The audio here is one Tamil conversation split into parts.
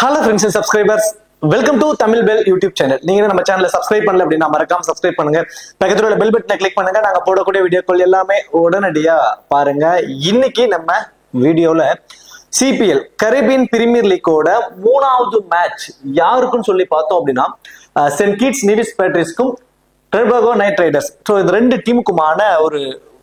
Hello friends and subscribers. Welcome to Tamil Bell YouTube channel. நீங்க நம்ம சேனலை சப்ஸ்கிரைப் பண்ணல அப்படின்னா மறக்காம சப்ஸ்கிரைப் பண்ணுங்க. பக்கத்துல உள்ள பெல் பட்டனை கிளிக் பண்ணுங்க. நாங்க போடக்கூடிய வீடியோக்கள் எல்லாமே உடனடியா பாருங்க. இன்னைக்கு நம்ம வீடியோல சிபிஎல் கரீபியன் பிரீமியர் லீக்கோட மூணாவது மேட்ச் யாருக்குன்னு சொல்லி பார்த்தோம் அப்படின்னா சென்ட் கிட்ஸ் நீவிஸ் பேட்ரிஸ்க்கும் ட்ரிபாகோ நைட் ரைடர்ஸ். ஸோ இந்த ரெண்டு டீமுக்குமான ஒரு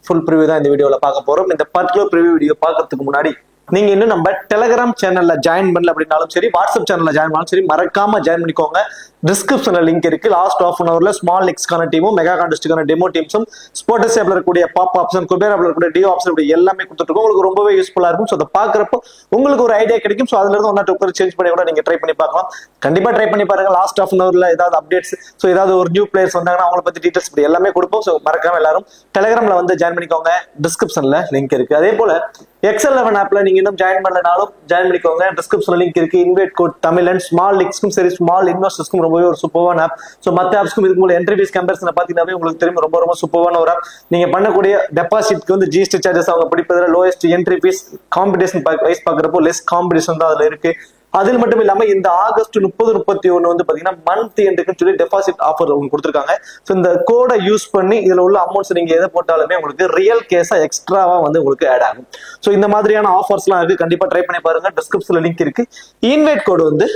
ஃபுல் ப்ரிவியூ தான் இந்த வீடியோல பார்க்க போறோம். இந்த பர்டிகுலர் ப்ரிவியூ வீடியோ பார்க்கறதுக்கு முன்னாடி நீங்க இன்னும் நம்ம டெலிகிராம் சேனல்ல ஜாயின் பண்ணல அப்படின்னாலும் சரி, வாட்ஸ்அப் சேனல்ல ஜாயின் பண்ணாலும் சரி, மறக்காம ஜாயின் பண்ணிக்கோங்க. டிஸ்கிரிப்ஷன்ல லிங்க் இருக்கு. லாஸ்ட் ஆஃப் அன் அவர்ல ஸ்மால் லீக்ஸ்க்கான டீமும் மெகா கான்டெஸ்டுக்கான டெமோ டீம்ஸும் ஸ்போர்ட்ஸ் ஆப்ல இருக்கக்கூடிய பாப் ஆப்ஷன், குபேர் ஆப்ல இருக்கக்கூடிய டிஓ ஆப்ஷன் இப்படி எல்லாமே கொடுத்துருக்கோம். உங்களுக்கு ரொம்பவே யூஸ்ஃபுல்லா இருக்கும். ஸோ அதை பாக்குறப்போ உங்களுக்கு ஒரு ஐடியா கிடைக்கும். ஸோ அதுல இருந்து ஒன்னா டூ சேஞ்ச் பண்ணி கூட நீங்க ட்ரை பண்ணி பார்க்கலாம். கண்டிப்பா ட்ரை பண்ணி பாருங்க. லாஸ்ட் ஆஃப் அன் அவர்ல ஏதாவது அப்டேட்ஸ், ஸோ ஏதாவது ஒரு நியூ பிளேயர்ஸ் வந்தாங்கன்னா அவங்களை பத்தி டீடைல்ஸ் இப்படி எல்லாமே கொடுப்போம். ஸோ மறக்காம எல்லாரும் டெலிகிராம்ல வந்து ஜாயின் பண்ணிக்கோங்க. டிஸ்கிரிப்ஷன்ல லிங்க் இருக்கு. அதே போல எக்ஸல்11 ஆப்ல நீங்க இன்னும் ஜாயின் பண்ணலனாலும் ஜாயின் பண்ணிக்கோங்க. டிஸ்கிரிப்ஷன்ல லிங்க் இருக்கு. Invite code Tamil and small லீக்ஸ்க்கும் சரி, ஸ்மால் இன்வெஸ்டர்ஸ்க்கும் ரொம்பவே ஒரு சூப்பரான ஆப். ஸோ மற்ற ஆப்ஸ்க்கும் இதுக்கு முன்னாடி என்ட்ரி ஃபீஸ் கம்பேரிசன் பார்த்தீங்கன்னா உங்களுக்கு தெரியும், ரொம்ப ரொம்ப சூப்பரான ஒரு ஆப். நீங்க பண்ணக்கூடிய டெபாசிட்க்கு வந்து ஜிஎஸ்டி சார்ஜஸ் அவங்க பிடிப்பதில் lowest entry fees, competition wise பாக்குறப்போ லெஸ் காம்படிஷன் தான் அதுல இருக்கு. அதில் மட்டும் இல்லாம இந்த ஆகஸ்ட் 30-31 வந்து பாத்தீங்கன்னா மந்த் எண்டுக்குன்னு சொல்லி டெபாசிட் ஆஃபர் உங்களுக்கு கொடுத்துருக்காங்க. ஸோ இந்த கோடை யூஸ் பண்ணி இதுல உள்ள அமௌண்ட்ஸ் நீங்க எதை போட்டாலுமே உங்களுக்கு ரியல் கேஸா எக்ஸ்ட்ராவா வந்து உங்களுக்கு ஆட் ஆகும். ஸோ இந்த மாதிரியான ஆஃபர்ஸ்லாம் இருக்கு. கண்டிப்பா ட்ரை பண்ணி பாருங்க. டிஸ்கிரிப்ஷன்ல லிங்க் இருக்கு. இன்வைட் கோடு வந்து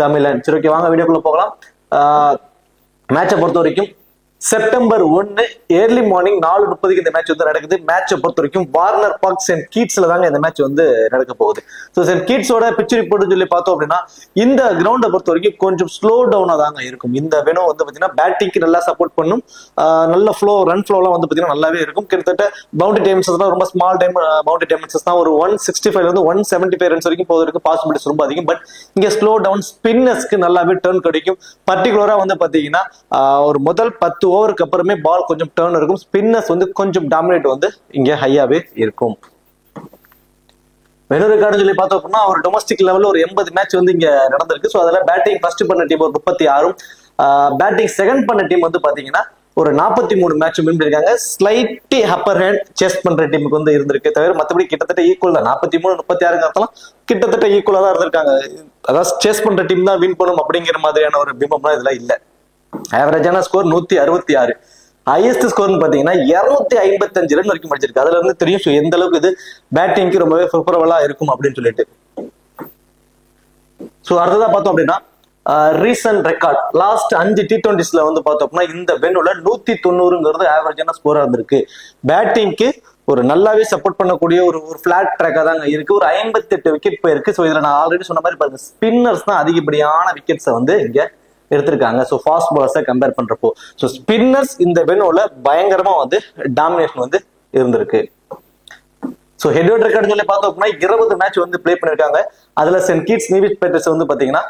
தமிழன். சரி, ஓகே, வாங்க வீடியோக்குள்ள போகலாம். மேட்சை பொறுத்த வரைக்கும் செப்டம்பர் 1 ஏர்லி மார்னிங் 4:30 இந்த மேட்ச் வந்து நடக்குது. மேட்சை பொறுத்த வரைக்கும் வார்னர் பார்க் சென்ட் கீட்ஸ்ல தாங்க இந்த மேட்ச் வந்து நடக்க போகுது. ஸோ சென்ட் கீட்ஸோட பிச் ரிப்போர்ட் சொல்லி பார்த்தோம் அப்படின்னா இந்த கிரவுண்டை பொறுத்த வரைக்கும் கொஞ்சம் ஸ்லோ டவுனா தாங்க இருக்கும். இந்த வெனோ வந்து பாத்தீங்கன்னா பேட்டிங்க்கு நல்லா சப்போர்ட் பண்ணும். நல்ல ஃப்ளோ, ரன் ஃப்ளோலாம் வந்து பாத்தீங்கன்னா நல்லாவே இருக்கும். கிட்டத்தட்ட பவுண்டரி டைம்ஸ் தான் ரொம்ப ஸ்மால் டைம் பவுண்டரி டைம்ஸ் தான். ஒரு 165 வந்து 175 ரன்ஸ் வரைக்கும் போவதற்கு பாசிபிலிட்டிஸ் ரொம்ப அதிகம். பட் இங்க ஸ்லோ டவுன் ஸ்பின்னர்ஸ்க்கு நல்லாவே டர்ன் கிடைக்கும். பர்டிகுலரா வந்து பாத்தீங்கன்னா ஒரு முதல் 10 ஓவருக்கு அப்புறமே பால் கொஞ்சம் டர்ன் இருக்கும். ஸ்பின்னர்ஸ் வந்து கொஞ்சம் டாமினேட் வந்து இங்க ஹையாவே இருக்கும். வெனோ ரெக்கார்டு சொல்லி பார்த்தோம் அப்படின்னா ஒரு டொமஸ்டிக் லெவல்ல ஒரு 80 மேட்ச் வந்து இங்க நடந்திருக்கு. ஸோ அதில் பேட்டிங் ஃபர்ஸ்ட் பண்ண டீம் ஒரு 36, பேட்டிங் செகண்ட் பண்ண டீம் வந்து பாத்தீங்கன்னா ஒரு 43 மேட்ச் வின் பண்ணிருக்காங்க. ஸ்லைட்லி அப்பர் ஹேண்ட் சேஸ் பண்ற டீமுக்கு வந்து இருந்திருக்கு. தவிர மற்றபடி கிட்டத்தட்ட ஈக்குவல் தான். 43-36 கிட்டத்தட்ட ஈக்குவலா தான் இருந்திருக்காங்க. அதாவது சேஸ் பண்ற டீம் தான் வின் பண்ணும் அப்படிங்கிற மாதிரியான ஒரு பிம்பம்லாம் இதுல இல்ல. ஆவரேஜான ஸ்கோர் 166. ஹையஸ்ட் ஸ்கோர்னு பாத்தீங்கன்னா 255 ரன் வரைக்கும் அடிச்சிருக்கு. அதுல இருந்து தெரியும் எந்த அளவுக்கு இது பேட்டிங்க்கு ரொம்பவே ஃபேவரபிளா இருக்கும் அப்படின்னு சொல்லிட்டு. சோ அடுத்ததா பார்த்தோம் அப்படின்னா ரீசன்ட் ரெக்கார்ட் லாஸ்ட் 5 T20s வந்து பார்த்தோம் அப்படின்னா இந்த வென்னுல 190ங்கிறது ஆவரேஜான ஸ்கோரா இருந்திருக்கு. பேட்டிங்க்கு ஒரு நல்லாவே சப்போர்ட் பண்ணக்கூடிய ஒரு பிளாட் ட்ராக்கா தாங்க இருக்கு. ஒரு 58 விக்கெட் போயிருக்கு. ஸோ இதுல நான் ஆல்ரெடி சொன்ன மாதிரி பாருங்க, ஸ்பின்னர்ஸ் தான் அதிகப்படியான விக்கெட்ஸை வந்து இங்க எடுத்திருக்காங்க. ஸோ ஃபாஸ்ட் பாலர்ஸை கம்பேர் பண்றப்போ ஸோ ஸ்பின்னர்ஸ் இந்த வெனோல பயங்கரமா வந்து டாமினேஷன் வந்து இருந்திருக்கு. ஸோ ஹெட்வர்ட் ரெக்கார்டு சொல்லி பார்த்தோம் அப்படின்னா 20 மேட்ச் வந்து பிளே பண்ணிருக்காங்க. அதுல சென்ட் கிட்ஸ் நீவிஸ் பேட்ரிஸ் வந்து பாத்தீங்கன்னா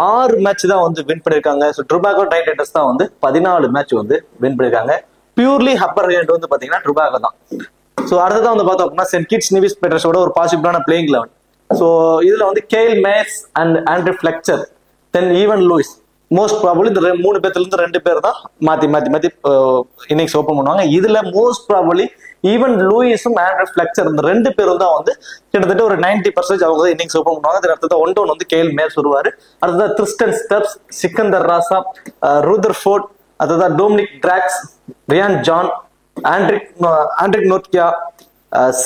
6 மேட்ச் தான் வந்து வின் பண்ணிருக்காங்க. ஸோ ட்ரிபாகோ நைட் ரைடர்ஸ் தான் வந்து 14 மேட்ச் வந்து வின் பண்ணிருக்காங்க. பியூர்லி அப்பர் ஹேண்ட் வந்து பாத்தீங்கன்னா ட்ரிபாகோ தான். ஸோ அடுத்ததான் வந்து பார்த்தோம் அப்படின்னா சென்ட் கிட்ஸ் நீவிஸ் பேட்ரிஸோட ஒரு பாசிபிளான பிளேயிங் லெவன். ஸோ இதுல வந்து Kyle Mayers and Andrew Fletcher, then Evin Lewis. Most probably இந்த 3 பேர்ல இருந்து 2 பேர் தான் மாத்தி இன்னிங்ஸ் ஓபன் பண்ணுவாங்க. இதுல மோஸ்ட் ப்ராபபிலி ஈவன் லூயிஸும் ஆண்ட்ரூ ஃபிளெக்சர் இந்த 2 பேரும் தான் வந்து கிட்டத்தட்ட ஒரு 90% அவங்க தான் இன்னிங்ஸ் ஓபன் பண்ணுவாங்க. அடுத்தது 1-1 வந்து கேல் மேஸ் வருவாரு. அடுத்தது Kristen Stubbs, Sikandar Raza, Rutherford, அடுத்தது Dominic Drakes, Ryan John, Anrich Nortje,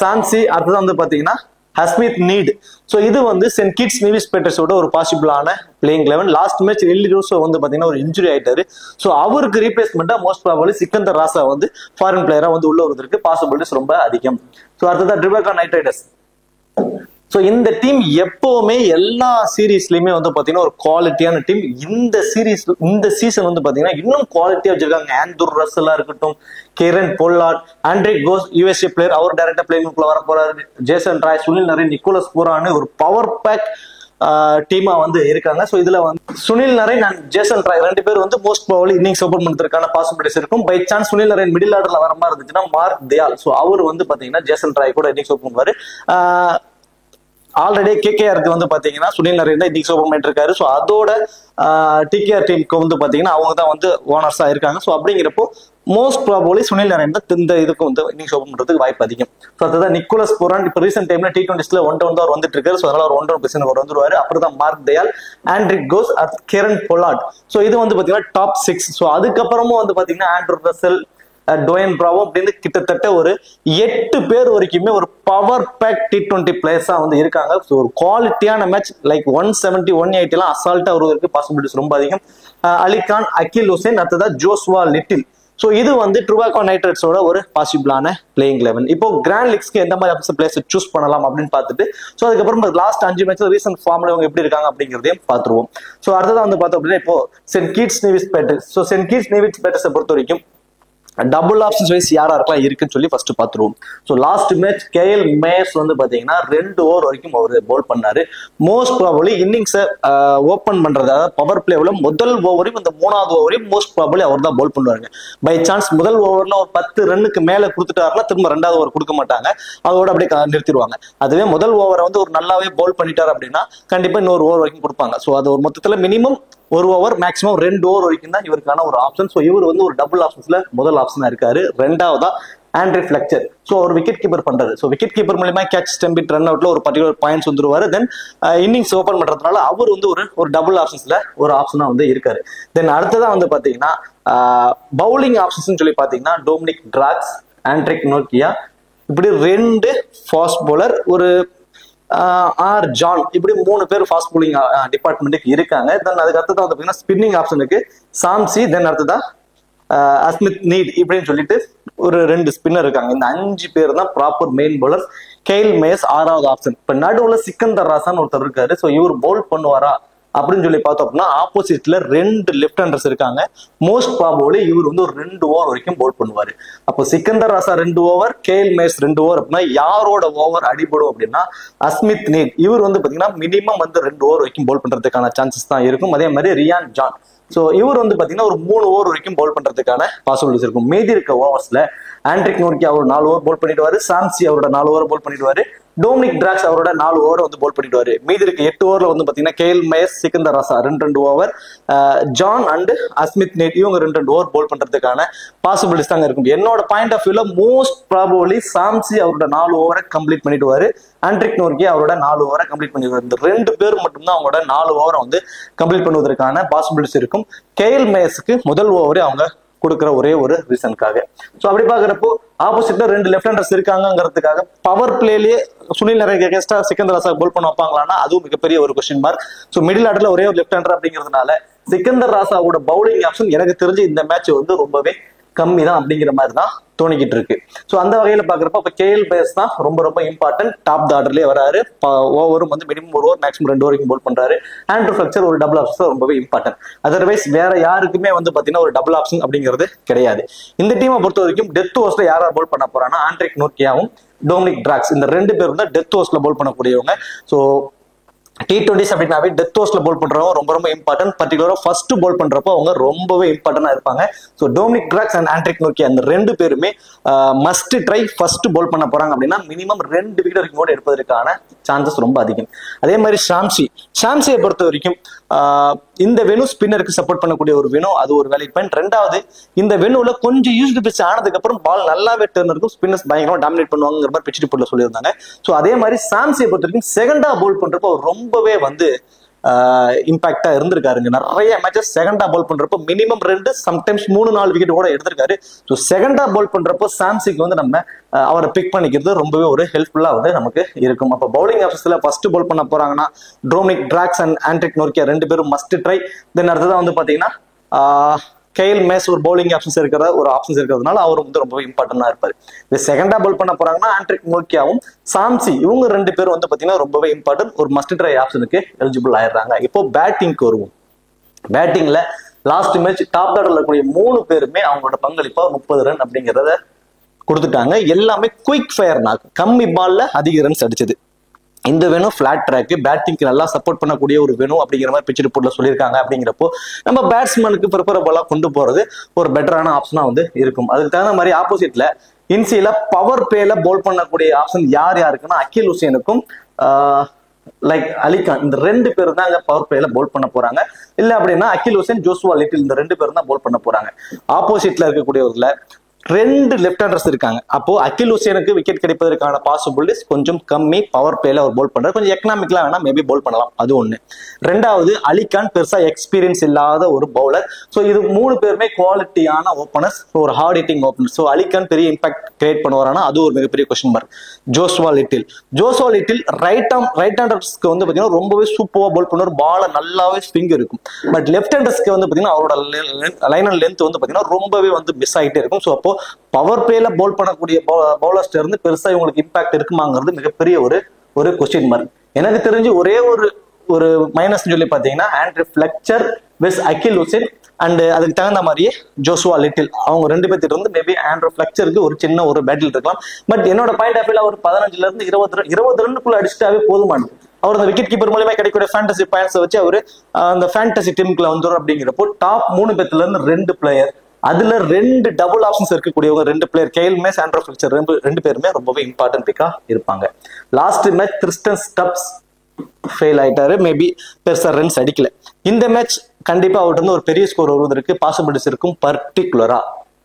சான்சி, அடுத்தது வந்து பாத்தீங்கன்னா ஹஸ்மித் நீட். ஸோ இது வந்து சென்ட் கிட்ஸ் நீவிஸ் பேட்ரிஸோட ஒரு பாசிபிளான playing eleven. Last match Rilee Rossouw வந்து பாத்தீங்கன்னா ஒரு இன்ஜுரி ஆயிட்டாரு. ஸோ அவருக்கு ரீப்ளேஸ்மெண்டா மோஸ்ட் ப்ராபபிலி சிக்கந்தர் ராசா வந்து ஃபாரின் பிளேயரா வந்து உள்ள வருவதற்கு பாசிபிலிட்டிஸ் ரொம்ப அதிகம். ஸோ அடுத்ததா ட்ரிபாகோ நைட் ரைடர்ஸ். ஸோ இந்த டீம் எப்பவுமே எல்லா சீரீஸ்லயுமே வந்து பாத்தீங்கன்னா ஒரு குவாலிட்டியான டீம். இந்த சீசன் வந்து பாத்தீங்கன்னா இன்னும் குவாலிட்டியா வச்சிருக்காங்க. ஆந்தூர் ரசலா இருக்கட்டும், Kieron Pollard, Andries Gous USA player, அவர் டைரக்டா பிளேயிங்குள்ள வர போறாரு. Jason Roy, Sunil Narine, Nicholas பூரான்னு ஒரு பவர் பேக் டீமா வந்து இருக்காங்க. ஸோ இதுல வந்து Sunil Narine and Jason Roy 2 பேர் வந்து மோஸ்ட் ப்ராபபிலி இன்னிங்ஸ் ஓபன் பண்றதுக்கான பாசிபிலிட்டிஸ் இருக்கும். By chance Sunil Narine middle ஆர்டர்ல வர மாதிரி இருந்துச்சுன்னா மார்க் தயால், ஸோ அவர் வந்து பாத்தீங்கன்னா ஜேசன் ராய் கூட இன்னிங்ஸ் ஓபன் பண்ணுவாரு. ஆல்ரெடி கேகேஆருக்கு வந்து பாத்தீங்கன்னா சுனில் நரேன் தான் இன்னைக்கு ஓபன் பண்ணிட்டு இருக்காரு. ஸோ அதோட டிகேஆர் டீமுக்கு வந்து பாத்தீங்கன்னா அவங்க தான் வந்து ஓனர்ஸா இருக்காங்க. ஸோ அப்படிங்கிறப்போ மோஸ்ட் ப்ராபபிலி சுனில் நரேன் தான் இந்த இதுக்கு வந்து இன்னிங்ஸ் ஓபன் பண்றதுக்கு வாய்ப்பு அதிகம். ஸோ அதுதான் நிக்கோலஸ் பூரான் இப்போ ரீசென்ட் டைம்ல T20s 1-1 தான் அவர் வந்துட்டு இருக்காரு. ஸோ அதனால ஒரு 1-1 அவர் வந்துருவாரு. அப்புறம் தான் மார்க் தயால், ஆண்ட்ரிக் கோஸ், கெரன் பொலார்ட். ஸோ இது வந்து பாத்தீங்கன்னா டாப் 6. ஸோ அதுக்கப்புறமும் வந்து பாத்தீங்கன்னா ஆண்ட்ரூ ரசல், டோயன் பிராவோ அப்படின்னு கிட்டத்தட்ட ஒரு 8 பேர் வரைக்குமே ஒரு பவர் பேக் T20 பிளேயர்ஸா வந்து இருக்காங்க. ஸோ ஒரு குவாலிட்டியான மேட்ச் லைக் 170, 180 எல்லாம் அசால்ட்டா வருவதற்கு பாசிபிலிட்டிஸ் ரொம்ப அதிகம். அலிகான், அகில் ஹுசைன், அடுத்ததா ஜோஸ்வா லிட்டில். ஸோ இது வந்து ட்ருவாக்கோ நைட்ரேட்ஸோட ஒரு பாசிபிளான பிளேயிங் லெவன். இப்போ கிராண்ட் லீக்ஸ்க்கு எந்த மாதிரி பிளேயர்ஸ் சூஸ் பண்ணலாம் அப்படின்னு பார்த்துட்டு ஸோ அதுக்கப்புறம் லாஸ்ட் 5 மேட்ச்ல ரீசன்ட் ஃபார்ம்ல அவங்க எப்படி இருக்காங்க அப்படிங்கிறதையும் பார்த்துருவோம். ஸோ அடுத்ததான் வந்து பார்த்தோம் அப்படின்னா இப்போ send kids நிவிஸ் batters. So send kids நிவிஸ் பேட்டர்ஸை பொறுத்த வரைக்கும் டபுள் ஆப்ஷன்ஸ் வைஸ் யாராருக்கெல்லாம் இருக்குன்னு சொல்லி ஃபர்ஸ்ட் பாத்துருவோம். So last match Kyle Mayers வந்து பாத்தீங்கன்னா 2 ஓவர் வரைக்கும் அவர் பவுல் பண்ணாரு. மோஸ்ட் ப்ராபபிலி இன்னிங்ஸை ஓபன் பண்றது, அதாவது பவர் பிளேவில் முதல் ஓவரையும் இந்த 3வது ஓவரையும் மோஸ்ட் ப்ராபபிலி அவர் தான் பவுல் பண்ணுவாங்க. பை சான்ஸ் முதல் ஓவர்ல ஒரு 10 ரன்னுக்கு மேல கொடுத்துட்டாருன்னா திரும்ப 2வது ஓவர் கொடுக்க மாட்டாங்க, அதோட அப்படியே நிறுத்திடுவாங்க. அதுவே முதல் ஓவரை வந்து ஒரு நல்லாவே பவுல் பண்ணிட்டாரு அப்படின்னா கண்டிப்பா இன்னொரு ஓவர் வரைக்கும் கொடுப்பாங்க. ஸோ அது ஒரு மொத்தத்துல மினிமம் 1 ஓவர், மேக்ஸிமம் 2 ஓவர் வரைக்கும் தான் இவருக்கான ஒரு ஆப்ஷன். ஸோ இவர் வந்து ஒரு டபுள் ஆப்ஷன்ஸ்ல முதல் ஆப்ஷனா இருக்காரு. 2வதா ஆண்ட்ரி ஃபிளெக்சர். ஸோ ஒரு விக்கெட் கீப்பர் பண்றாரு. ஸோ விக்கெட் கீப்பர் மூலமா கேட்ச், ஸ்டம்பிட், ரன் அவுட்ல ஒரு பர்டிகுலர் பாயிண்ட்ஸ் வந்துருவாரு. தென் இன்னிங்ஸ் ஓபன் பண்றதுனால அவர் வந்து ஒரு டபுள் ஆப்ஷன்ஸ்ல ஒரு ஆப்ஷனா வந்து இருக்காரு. தென் அடுத்ததான் வந்து பாத்தீங்கன்னா பவுலிங் ஆப்ஷன்ஸ் சொல்லி பாத்தீங்கன்னா டொமினிக் டிராக்ஸ், ஆண்ட்ரிக் நோக்கியா, இப்படி 2 ஃபாஸ்ட் பவுலர், ஒரு ஆர் ஜான், இப்படி 3 பேர் ஃபாஸ்ட் bowling டிபார்ட்மெண்ட்டுக்கு இருக்காங்க. தென் அதுக்கு அடுத்ததான் வந்து பாத்தீங்கன்னா ஸ்பின்னிங் ஆப்ஷனுக்கு சாம்சி, தென் அடுத்ததா அஸ்மித் நீட் இப்படின்னு சொல்லிட்டு ஒரு 2 ஸ்பின்னர் இருக்காங்க. இந்த 5 பேர் தான் proper main bowler. Kyle Mayers 6வது ஆப்ஷன். இப்ப நடுவுல சிக்கந்தர் ராசான்னு ஒருத்தர் இருக்காரு. ஸோ இவர் பவுல் பண்ணுவாரா அப்படின்னு சொல்லி பார்த்தோம் அப்படின்னா ஆப்போசிட்ல 2 லெஃப்ட் ஹேண்டர்ஸ் இருக்காங்க. மோஸ்ட் ப்ராபபிலி இவர் வந்து ஒரு 2 ஓவர் வரைக்கும் பவுல் பண்ணுவாரு. அப்போ Sikandar Raza 2 over, KL mayors 2 over அப்படின்னா யாரோட ஓவர் அடிபடும் அப்படின்னா அஸ்மித் நீட். இவர் வந்து பாத்தீங்கன்னா மினிமம் வந்து 2 ஓவர் வரைக்கும் பவுல் பண்றதுக்கான சான்சஸ் தான் இருக்கும். அதே மாதிரி ரியான் ஜான், ஸோ இவர் வந்து பாத்தீங்கன்னா ஒரு 3 ஓவர் வரைக்கும் பவுல் பண்றதுக்கான பாசிபிலிட்டிஸ் இருக்கும். மீதி இருக்க ஓவர்ஸ்ல ஆண்ட்ரிக் நோர்க்கி அவர் 4 ஓவர் பவுல் பண்ணிடுவாரு, சாம்சி அவரோட 4 ஓவர் பவுல் பண்ணிடுவாரு, டொமினிக் டிராக்ஸ் அவரோட 4 ஓவர் வந்து பவுல் பண்ணிடுவாரு. மீதி இருக்க 8 ஓவர்ல வந்து பாத்தீங்கன்னா Kyle Mayers, Sikandar Raza 2 over, John and அஸ்மித் நீட் இவங்க 2 ஓவர் பவுல் பண்றதுக்கான பாசிபிலிட்டிஸ் தாங்க இருக்கும். என்னோட பாயிண்ட் ஆஃப் வியூல மோஸ்ட் ப்ராபபிலி சாம்சி அவரோட 4 ஓவரை கம்ப்ளீட் பண்ணிடுவாரு, ஆண்ட்ரிக் நோர்க்கி அவரோட 4 ஓவரை கம்ப்ளீட் பண்ணிடுவாரு. இந்த 2 பேர் மட்டும்தான் அவங்களோட 4 ஓவரை வந்து கம்ப்ளீட் பண்ணுவதற்கான பாசிபிலிட்டிஸ் இருக்கும். கேஎல் மேயர்ஸ்க்கு முதல் ஓவரே அவங்க கொடுக்குற ஒரே ஒரு ரீசனுக்காக. ஸோ அப்படி பாக்குறப்போ ஆப்போசிட்ல 2 லெஃப்ட் ஹேண்டர்ஸ் இருக்காங்கிறதுக்காக பவர் பிளேலயே சுனில் நரேன் எகென்ஸ்டா சிக்கந்தர் ராசா பவுல் பண்ண வைப்பாங்களான்னா அதுவும் மிகப்பெரிய ஒரு கொஸ்டின் மார்க். ஸோ மிடில் ஆர்டர்ல ஒரே ஒரு லெஃப்ட் ஹேண்டர் அப்படிங்கிறதுனால சிக்கந்தர் ராசாவோட பவுலிங் ஆப்ஷன் எனக்கு தெரிஞ்சு இந்த மேட்ச் வந்து ரொம்பவே கம்மி தான் அப்படிங்கிற மாதிரி தான் தோணிக்கிட்டு இருக்கு. ஸோ அந்த வகையில பாக்குறப்ப இப்ப கேஎல் மேயர்ஸ் தான் ரொம்ப ரொம்ப இம்பார்ட்டன்ட். டாப் ஆர்டர்லயே வராரு. ஓவரும் வந்து மினிமம் 1 ஓவர், மேக்ஸிமம் 2 ஓவரைக்கும் பவுல் பண்றாரு. ஆண்ட்ரூ ஃபிளெக்சர் ஒரு டபுள் ஆப்ஷன் ரொம்பவே இம்பார்ட்டன்ட். அதர்வைஸ் வேற யாருக்குமே வந்து பாத்தீங்கன்னா ஒரு டபுள் ஆப்ஷன் அப்படிங்கிறது கிடையாது. இந்த டீமை பொறுத்த வரைக்கும் டெத் ஓவர்ஸ்ல யாரா பவுல் பண்ண போறான்னா ஆண்ட்ரிக் நோர்க்கியாவும் டொமினிக் டிராக்ஸ், இந்த 2 பேரும் தான் டெத் ஓவர்ஸ்ல பவுல் பண்ணக்கூடியவங்க. ஸோ T20s அப்படின்னாவே டெத் ஓவர்ஸ்ல பவுல் பண்றவங்க ரொம்ப ரொம்ப இம்பார்ட்டன்ட். பர்டிகுலரா ஃபர்ஸ்ட் பவுல் பண்றப்போ அவங்க ரொம்பவே இம்பார்ட்டன்டா இருப்பாங்க. So Dominic Drakes and Anrich Nortje அந்த 2 பேருமே மஸ்ட் ட்ரை ஃபர்ஸ்ட் பவுல் பண்ண போறாங்க அப்படின்னா மினிமம் 2 விக்கெட் வரைக்கும் கூட எடுப்பதற்கான சான்சஸ் ரொம்ப அதிகம். அதே மாதிரி ஷாம்சியை பொறுத்த வரைக்கும் இந்த வெனு ஸ்பின்னருக்கு சப்போர்ட் பண்ணக்கூடிய ஒரு வெனு, அது ஒரு வேலிட் பாயிண்ட். 2வது இந்த வெனுல கொஞ்சம் யூஸ்டு பிச் ஆனதுக்கு அப்புறம் பால் நல்லாவே டர்ன் இருக்கும், ஸ்பின்னர்ஸ் பயங்கரமா டாமினேட் பண்ணுவாங்கிற மாதிரி பிச் ரிப்போர்ட்ல சொல்லியிருந்தாங்க. ஸோ அதே மாதிரி சாம்சியை பொறுத்த வரைக்கும் செகண்டா பவுல் பண்றப்போ ரொம்பவே வந்து இம்பாக்டா இருந்திருக்காருங்க. நிறைய மேட்சஸ் செகண்டா பவுல் பண்றப்போ மினிமம் 2 சம்டைம்ஸ் 3-4 விக்கெட் கூட எடுத்திருக்காரு. ஸோ செகண்டா பவுல் பண்றப்போ சாம்சிக்கு வந்து நம்ம அவரை பிக் பண்ணிக்கிறது ரொம்பவே ஒரு ஹெல்ப்ஃபுல்லா வந்து நமக்கு இருக்கும். அப்போ பவுலிங் ஆப்ஷன்ஸ்ல ஃபர்ஸ்ட் பவுல் பண்ண போறாங்கன்னா Dominic Drakes and Anrich Nortje 2 பேரும் மஸ்ட் ட்ரை. தென் அடுத்ததான் வந்து பாத்தீங்கன்னா கேஎல் மேயர்ஸ் ஒரு பவுலிங் ஆப்ஷன்ஸ் இருக்கிறதுனால அவரும் வந்து ரொம்ப இம்பார்ட்டன்டா இருப்பாரு. இது செகண்டா பவுல் பண்ண போறாங்கன்னா ஆண்ட்ரிக் நோர்க்கியாவும் சாம்சி இவங்க 2 பேரும் வந்து பாத்தீங்கன்னா ரொம்பவே இம்பார்ட்டன்ட், ஒரு மஸ்ட் ட்ரை ஆப்ஷனுக்கு எலிஜிபிள் ஆயிடுறாங்க. இப்போ பேட்டிங்க்கு வருவோம். பேட்டிங்ல லாஸ்ட் மேட்ச் டாப் ஆர்டர்ல இருக்கக்கூடிய 3 பேருமே அவங்களோட பங்களிப்பா 30 ரன் அப்படிங்கிறத கொடுத்துட்டாங்க. எல்லாமே குயிக் ஃபயர் நாக், கம்மி பால்ல அதிக ரன்ஸ் அடிச்சது. இந்த வேணு ஃபிளாட் ட்ராக், பேட்டிங்க்கு நல்லா சப்போர்ட் பண்ணக்கூடிய ஒரு வேணு அப்படிங்கிற மாதிரி பிச் ரிப்போர்ட்ல சொல்லியிருக்காங்க. அப்படிங்கிறப்போ நம்ம பேட்ஸ்மேனுக்கு ப்ரிஃபரபிளா கொண்டு போறது ஒரு பெட்டரான ஆப்ஷனா வந்து இருக்கும். அதுக்கு தகுந்த மாதிரி ஆப்போசிட்ல இன்சியில பவர் பிளேல பவுல் பண்ணக்கூடிய ஆப்ஷன் யாருக்குன்னா அகில் ஹுசைனுக்கும் லைக் அலிகான், இந்த 2 பேர் தான் பவர் பிளேல போல் பண்ண போறாங்க. இல்ல அப்படின்னா அகில் ஹுசைன், ஜோசுவா லிட்டில், இந்த 2 பேரும் தான் போல் பண்ண போறாங்க. ஆப்போசிட்ல இருக்கக்கூடியவர்கள 2 லெஃப்ட் ஹேண்டர்ஸ் இருக்காங்க. அப்போ அகில் ஹுசைனுக்கு விக்கெட் கிடைப்பதற்கான பாசிபிலிட்டிஸ் கொஞ்சம் கம்மி. பவர் பிளேல அவர் போல் பண்றாரு, கொஞ்சம் எக்கனாமிக்கலா வேணா மேபி போல் பண்ணலாம், அது ஒண்ணு. ரெண்டாவது, அலிகான் பெருசா எக்ஸ்பீரியன்ஸ் இல்லாத ஒரு பவுலர். ஸோ இது 3 பேருமே குவாலிட்டியான ஓப்பனர்ஸ், ஒரு hard hitting opener. So Ali Khan பெரிய இம்பாக்ட் கிரியேட் பண்ணுவாரானா அது ஒரு மிகப்பெரிய question mark. Joshua Little right ஹேண்டர்ஸ்க்கு வந்து பாத்தீங்கன்னா ரொம்பவே சூப்பரா போல் பண்ணுவார், பால நல்லாவே ஸ்விங் இருக்கும். பட் லெஃப்ட் ஹேண்டர்ஸ்க்கு வந்து பாத்தீங்கன்னா அவரோட லைன் அண்ட் லென்த் வந்து பாத்தீங்கன்னா ரொம்பவே வந்து மிஸ் ஆகிட்டே இருக்கும். ஸோ அப்போ பவர் பிளேல போல் பண்ணக்கூடிய பவுலர்ஸ்ல இருந்து பெருசா இவங்களுக்கு இம்பாக்ட் இருக்குமாங்கிறது மிகப்பெரிய ஒரு கொஸ்டின் மார்க். எனக்கு தெரிஞ்சு ஒரே ஒரு மைனஸ் சொல்லி பாத்தீங்கன்னா ஆண்ட்ரூ ஃபிளெச்சர் விஸ் அகில் ஹுசைன் அண்ட் அதுக்கு தகுந்த மாதிரியே ஜோசுவா லிட்டில், அவங்க 2 பேர்த்திட்ட வந்து மேபி ஆண்ட்ரூ ஃபிளெச்சருக்கு ஒரு சின்ன ஒரு பேட்டில் இருக்கலாம். பட் என்னோட பாயிண்ட் ஆஃப் வியூல ஒரு 15ல இருந்து 20 ரன்னுக்குள்ள அடிச்சுட்டாவே போதுமானது. அவர் அந்த விக்கெட் கீப்பர் மூலமா கிடைக்கக்கூடிய ஃபேண்டசி பாயிண்ட்ஸ் வச்சு அவரு அந்த ஃபேண்டசி டீமுக்குள்ள வந்துடும். அப்படிங்கிறப்போ டாப் 3 பேர்த்துல இருந்து 2 பிளேயர், அதுல 2 டபுள் ஆப்ஷன்ஸ் இருக்கக்கூடியவங்க 2 player, Kyle Mayers, Andrew Fletcher 2 பேருமே ரொம்பவே இம்பார்ட்டன்ட் பிக்கா இருப்பாங்க. Last match Tristan Stubbs fail ஆயிட்டாரு, மேபி பெருசா ரன்ஸ் அடிக்கல. இந்த மேட்ச் கண்டிப்பா அவர்கிட்ட இருந்து ஒரு பெரிய ஸ்கோர் வருவதற்கு பாசிபிலிட்டிஸ் இருக்கும். பர்டிகுலரா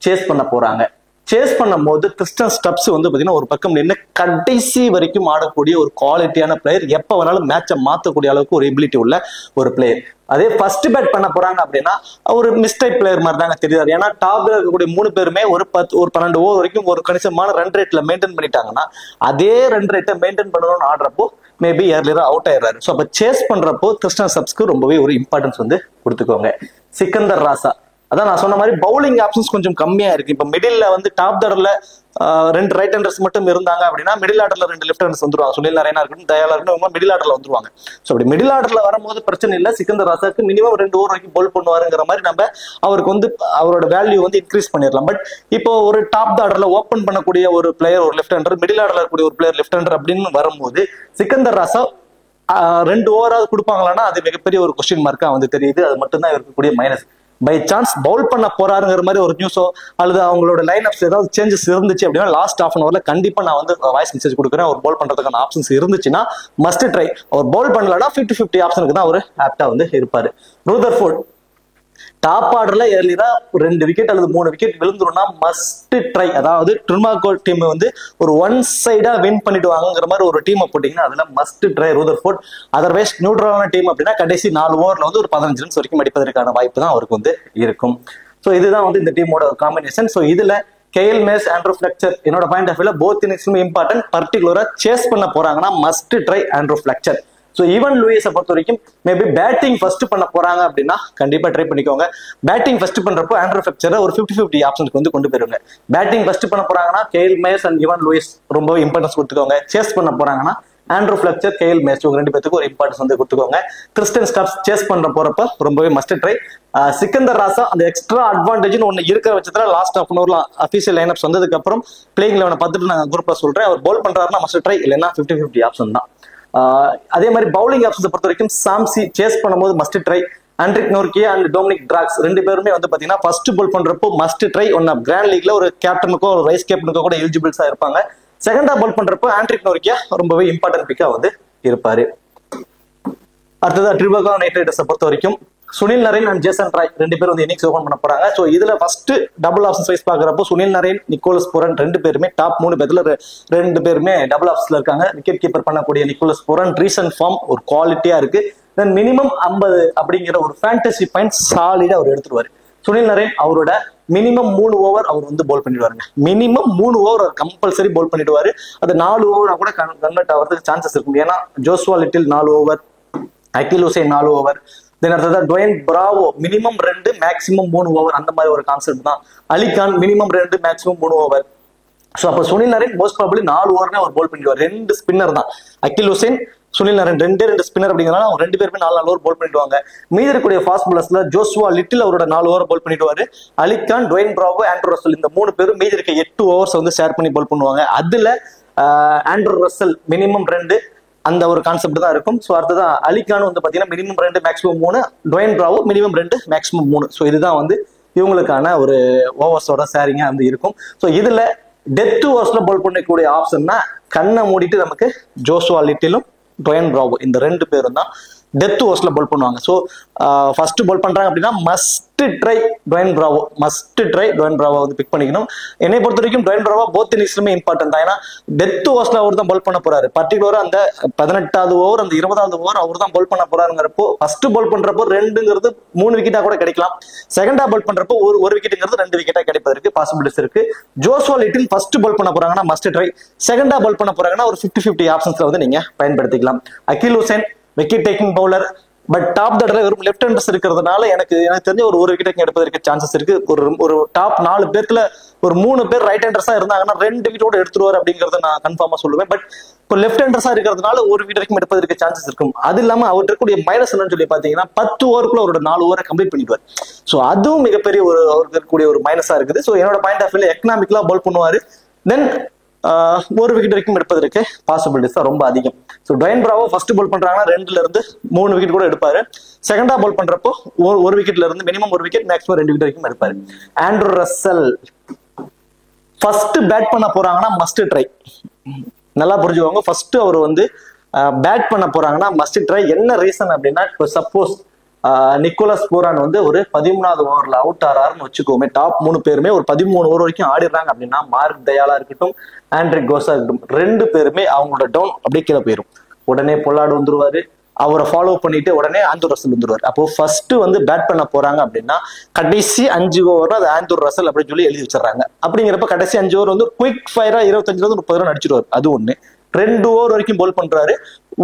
சேஸ் பண்ண போறாங்க. சேஸ் பண்ணும் போது கிறிஸ்டன் ஸ்டப்ஸ் வந்து பாத்தீங்கன்னா ஒரு பக்கம் நின்று கடைசி வரைக்கும் ஆடக்கூடிய ஒரு குவாலிட்டியான பிளேயர், எப்ப வேணாலும் மேட்சை மாத்தக்கூடிய அளவுக்கு ஒரு எபிலிட்டி உள்ள ஒரு பிளேயர். அதே ஃபர்ஸ்ட் பேட் பண்ண போறாங்க அப்படின்னா ஒரு மிஸ்டேக் பிளேயர் மாதிரி தாங்க தெரியாது. ஏன்னா டாப்ல இருக்கக்கூடிய 3 பேருமே ஒரு 12 ஓவர் வரைக்கும் ஒரு கணிசமான ரன் ரேட்ல மெயின்டைன் பண்ணிட்டாங்கன்னா அதே ரன் ரேட்டை மெயின்டைன் பண்ணணும்னு ஆடுறப்போ மேபி ஏர்லியரா அவுட் ஆயிடுறாரு. ஸோ அப்ப சேஸ் பண்றப்போ கிறிஸ்டன் ஸ்டப்ஸ்க்கு ரொம்பவே ஒரு இம்பார்ட்டன்ஸ் வந்து கொடுத்துக்கோங்க. சிக்கந்தர் ராசா, அதான் நான் சொன்ன மாதிரி பவுலிங் ஆப்ஷன்ஸ் கொஞ்சம் கம்மியா இருக்கு. இப்ப மிடில்ல வந்து டாப் தடர்ல 2 ரைட் ஹேண்டர்ஸ் மட்டும் இருந்தாங்க அப்படின்னா மிடில் ஆர்டர்ல 2 லெஃப்ட் ஹேண்டர்ஸ் வந்துருவாங்க. சுனில் நரேனா இருக்கட்டும், தயாலா இருக்கட்டும், மிடில் ஆர்டர்ல வந்துருவாங்க. ஸோ அப்படி மிடில் ஆர்டர்ல வரும்போது பிரச்சனை இல்லை. சிக்கந்தர் ராசாக்கு மினிமம் 2 ஓவர் வரைக்கும் போல் பண்ணுவாருங்கிற மாதிரி நம்ம அவருக்கு வந்து அவரோட வேல்யூ வந்து இன்க்ரீஸ் பண்ணிடலாம். பட் இப்போ ஒரு டாப் ஆர்டர்ல ஓப்பன் பண்ணக்கூடிய ஒரு பிளேயர் ஒரு லெஃப்ட் ஹேண்டர், மிடில் ஆர்டர்ல இருக்கக்கூடிய ஒரு பிளேயர் லெஃப்ட் ஹேண்டர் அப்படின்னு வரும்போது சிக்கந்தர் ராசா 2 ஓவராவது கொடுப்பாங்களான்னா அது மிகப்பெரிய ஒரு கொஸ்டின் மார்க்கா வந்து தெரியுது. அது மட்டும் தான் இருக்கக்கூடிய மைனஸ். பை சான்ஸ் பவுல் பண்ண போறாருங்கிற மாதிரி ஒரு நியூஸோ அல்லது அவங்களோட லைன் அப்ஸ் ஏதாவது சேஞ்சஸ் இருந்துச்சு அப்படின்னா லாஸ்ட் ஹாஃப் அன் அவர்ல கண்டிப்பா நான் வந்து வாய்ஸ் மெசேஜ் கொடுக்குறேன். அவர் பவுல் பண்றதுக்கான ஆப்ஷன்ஸ் இருந்துச்சுன்னா மஸ்ட் ட்ரை. அவர் பவுல் பண்ணலன்னா 50-50 ஆப்ஷனுக்கு தான் அவர் ஆப்டா வந்து இருப்பாரு. ரூதர்ஃபோர்ட் டாப் ஆர்டர்ல ஏர்லியரா 2 விக்கெட் அல்லது 3 விக்கெட் விழுந்துரும்னா மஸ்ட் ட்ரை. அதாவது ட்ரிமாகோல் டீம் வந்து ஒரு ஒன் சைடா வின் பண்ணிட்டு வாங்குற மாதிரி ஒரு டீமை போட்டீங்கன்னா அதுல மஸ்ட் ட்ரை ரூதர்ஃபோர்ட். அதர்வைஸ் நியூட்ரலான டீம் அப்படின்னா கடைசி 4 ஓவர்ல வந்து ஒரு 15 ரன்ஸ் வரைக்கும் அடிப்பதற்கான வாய்ப்பு தான் அவருக்கு வந்து இருக்கும். ஸோ இதுதான் வந்து இந்த டீமோட ஒரு காம்பினேஷன். ஸோ இதுல கெயில் மேஸ், ஆண்ட்ரூ ஃபிளெச்சர், என்னோட பாயிண்ட் ஆஃப் வியூல போத் இன்னிங்ஸுமே இம்பார்ட்டன்ட். பர்டிகுலரா சேஸ் பண்ண போறாங்கன்னா must try Andrew Fletcher. So Evin லூயிஸை பொறுத்த வரைக்கும் மேபி பேட்டிங் ஃபர்ஸ்ட் பண்ண போறாங்க அப்படின்னா கண்டிப்பா ட்ரை பண்ணிக்கோங்க. பேட்டிங் ஃபர்ஸ்ட் பண்றப்போ ஆண்ட்ரூ ஃபிளெச்சரை ஒரு 50-50 ஆப்ஷனுக்கு வந்து கொண்டு போயிருங்க. பேட்டிங் ஃபர்ஸ்ட் பண்ண போறாங்கன்னா Kyle Mayers and Evin Lewis ரொம்ப இம்பார்ட்டன்ஸ் கொடுத்துக்கோங்க. சேஸ் பண்ண போறாங்கன்னா ஆண்ட்ரூ ஃபிளெச்சர், கெயில் மேஸ், இவங்க 2 பேருக்கு ஒரு இம்பார்ட்டன்ஸ் வந்து கொடுத்துக்கோங்க. கிறிஸ்டன் ஸ்டப்ஸ் சேஸ் பண்ற போறப்ப ரொம்பவே மஸ்ட் ட்ரை. சிக்கந்தர் ராசா அந்த எக்ஸ்ட்ரா அட்வான்டேஜ்னு ஒன்னு இருக்கிற பட்சத்துல லாஸ்ட் ஹாஃப் அன் அவர்ல அபிஷியல் லைன் அப்ஸ் வந்ததுக்கு அப்புறம் பிளேயிங் 11 பார்த்துட்டு நான் குரூப்ல சொல்றேன். அவர் பவுல் பண்றாருன்னா மஸ்ட் ட்ரை, இல்லைன்னா 50-50 ஆப்ஷன் தான். அதே மாதிரி பவுலிங் ஆப்ஷன்ஸ் பொறுத்த வரைக்கும் சாம்சி சேஸ் பண்ணும்போது must try. Anrich Nortje and Dominic Drakes 2 பேருமே வந்து பாத்தீங்கன்னா ஃபர்ஸ்ட் பால் பண்றப்போ மஸ்ட் ட்ரை. ஒன்னு கிராண்ட் லீக்ல ஒரு கேப்டனுக்கோ ஒரு வைஸ் கேப்டனுக்கோ கூட எலிஜிபிள்ஸா இருப்பாங்க. செகண்டா பால் பண்றப்போ ஆண்ட்ரிக் நோர்கியா ரொம்பவே இம்பார்ட்டன்ட் பிக்கா வந்து இருப்பாரு. அடுத்தது ட்ரிபகோன் நைட் ரைடர்ஸை பொறுத்த வரைக்கும் Sunil Narine and Jason Roy 2 பேரும் வந்து இன்னிங்ஸ் ஓபன் பண்ண போறாங்க. ஸோ இதுல ஃபர்ஸ்ட் டபுள் ஆப்ஷன் வைஸ் பாக்குறப்போ சுனில் நரேன், நிக்கோலஸ் புரன் 2 பேருமே டாப் 3 பேர்ல 2 பேருமே டபுள் ஆப்ஷன்ல இருக்காங்க. விக்கெட் கீப்பர் பண்ணக்கூடிய நிக்கோலஸ் புரன் ரீசன்ட் ஃபார்ம் ஒரு குவாலிட்டியா இருக்கு. தென் மினிமம் 50 அப்படிங்கிற ஒரு ஃபேண்டசி பாயிண்ட் சாலிடா அவர் எடுத்துருவாரு. சுனில் நரேன் அவரோட மினிமம் 3 ஓவர் அவர் வந்து போல் பண்ணிடுவாருங்க. மினிமம் 3 ஓவர் அவர் கம்பல்சரி போல் பண்ணிடுவாரு. அது 4 ஓவரா கூட கன்வெர்ட் ஆகிறதுக்கு சான்சஸ் இருக்கும். ஏன்னா Joshua Little 4 over, Akeal Hosein 4 over, then அடுத்தது Dwayne Bravo minimum 2 maximum 3 over, அந்த மாதிரி ஒரு கான்செப்ட் தான். Ali Khan minimum 2 maximum 3 over. So அப்போ சுனில் நரேன் மோஸ்ட் ப்ராபபிலி 4 ஓவர்னே அவர் போல் பண்ணிடுவார். 2 ஸ்பின்னர் தான், Akeal Hosein, Sunil Narine 2 spinner அப்படிங்கிறனால அவங்க 2 பேருமே 4 ஓவர் போல் பண்ணிடுவாங்க. மீதி இருக்கக்கூடிய ஃபாஸ்ட் பாலர்ஸ்ல ஜோசுவா லிட்டில் அவரோட 4 ஓவர் போல் பண்ணிடுவாரு. Ali Khan, Dwayne Bravo, Andrew Russell இந்த 3 பேரும் மீதி இருக்க 8 ஓவர்ஸ் வந்து ஷேர் பண்ணி போல் பண்ணுவாங்க. அதுல ஆண்ட்ரூ ரசல் மினிமம் 2 அந்த ஒரு கான்செப்ட் தான் இருக்கும். ஸோ அடுத்ததான் அலிகான் வந்து பாத்தீங்கன்னா minimum 2 maximum 3, Dwayne Bravo minimum 2 maximum 3. So இதுதான் வந்து இவங்களுக்கான ஒரு ஓவர்ஸோட ஷேரிங்கா வந்து இருக்கும். ஸோ இதுல டெத் ஓவர்ஸ்ல போல் பண்ணக்கூடிய ஆப்ஷன்னா கண்ணை மூடிட்டு நமக்கு ஜோசுவா லிட்டிலும் டொயன் பிராவோ, இந்த ரெண்டு பேரும் தான் டெத் ஓவர்ஸ்ல பவுல் பண்ணுவாங்க. ஸோ ஃபர்ஸ்ட் பவுல் பண்றாங்க அப்படின்னா must try Dwayne Bravo, must try Dwayne Bravo வந்து பிக் பண்ணிக்கணும். என்னை பொறுத்த வரைக்கும் டொயன் பிராவோ போத் இன்னிங்ஸ்லுமே இம்பார்ட்டன்ட் தான். ஏன்னா டெத் ஓவர்ஸ்ல அவர் தான் பவுல் பண்ண போறாரு. பர்டிகுலரா அந்த 18வது ஓவர், அந்த 20வது ஓவர் அவர் தான் பவுல் பண்ண போறாருங்கிறப்போ ஃபர்ஸ்ட் பவுல் பண்றப்போ 2ங்கிறது 3 விக்கெட்டா கூட கிடைக்கலாம். செகண்டா பவுல் பண்றப்போ ஒரு விக்கெட்டுங்கிறது 2 விக்கெட்டா கிடைப்பதற்கு பாசிபிலிட்டிஸ் இருக்கு. ஜோஸ்வா லிட்டில் ஃபர்ஸ்ட் பவுல் பண்ண போறாங்கன்னா மஸ்ட் ட்ரை, செகண்டா பவுல் பண்ண போறாங்கன்னா ஒரு 50-50 ஆப்ஷன்ஸ்ல வந்து நீங்க பயன்படுத்திக்கலாம். Akeal Hosein wicket taking bowler, but top தடவை வெறும் லெஃப்ட் ஹேண்டர்ஸ் இருக்கிறதுனால எனக்கு தெரிஞ்ச ஒரு விக்கெட் எடுப்பதற்கு சான்சஸ் இருக்கு. ஒரு டாப் 4 பேர்ல ஒரு 3 பேர் ரைட் ஹேண்டர்ஸா இருந்தாங்கன்னா 2 விக்கெட்டோட எடுத்துருவார் அப்படிங்கறத நான் கன்ஃபார்மா சொல்லுவேன். பட் இப்போ லெஃப்ட் ஹேண்டர்ஸா இருக்கிறதுனால ஒரு விக்கெட் வரைக்கும் எடுப்பதற்கு சான்சஸ் இருக்கும். அது இல்லாம அவர் இருக்கக்கூடிய மைனஸ் என்னன்னு சொல்லி பாத்தீங்கன்னா 10 ஓவருக்குள்ள அவரோட 4 ஓவரை கம்ப்ளீட் பண்ணிடுவார். ஸோ அதுவும் மிகப்பெரிய அவருக்கு இருக்கக்கூடிய ஒரு மைனஸா இருக்குது. ஸோ என்னோட பாயிண்ட் ஆஃப் வியூல எக்கனாமிக்கலா பவுல் பண்ணுவாரு. தென் ஒரு விக்கெட் வரைக்கும் எடுப்பதற்கு பாசிபிலிட்டிஸ் தான் ரொம்ப அதிகம். ஸோ டொயன் பிராவோ ஃபர்ஸ்ட் பவுல் பண்றாங்கன்னா 2ல இருந்து 3 விக்கெட் கூட எடுப்பாரு. செகண்டா பவுல் பண்றப்போ ஒரு விக்கெட்ல இருந்து மினிமம் 1 விக்கெட், மேக்ஸிமம் 2 விக்கெட் வரைக்கும் எடுப்பாரு. ஆண்ட்ரூ ரசல் ஃபர்ஸ்ட் பேட் பண்ண போறாங்கன்னா மஸ்ட் ட்ரை. நல்லா புரிஞ்சுக்கோங்க, ஃபர்ஸ்ட் அவர் வந்து பேட் பண்ண போறாங்கன்னா மஸ்ட் ட்ரை. என்ன ரீசன் அப்படின்னா, இப்போ சப்போஸ் நிக்கோலஸ் பூரான் வந்து ஒரு 13வது ஓவர்ல அவுட் ஆறாருன்னு வச்சுக்கோமே, டாப் 3 பேருமே ஒரு 13 ஓவர் வரைக்கும் ஆடிடுறாங்க அப்படின்னா மார்க் தயாலா இருக்கட்டும், ஆண்ட்ரிக் கோஸா இருக்கட்டும், 2 பேருமே அவங்களோட டவுன் அப்படியே கீழே போயிடும். உடனே பொல்லாடு வந்துருவாரு, அவரை ஃபாலோ பண்ணிட்டு உடனே ஆந்தூர் ரசல் வந்துருவாரு. அப்போ ஃபர்ஸ்ட் வந்து பேட் பண்ண போறாங்க அப்படின்னா கடைசி 5 ஓவர் அது ஆந்தூர் ரசல் அப்படின்னு சொல்லி எழுதி வச்சிடறாங்க. அப்படிங்கிறப்ப கடைசி 5 ஓவர் வந்து குயிக் ஃபயரா 25-30 ரன் அடிச்சிருவாரு. அது ஒண்ணு. 2 ஓவர் வரைக்கும் பவுல் பண்றாரு,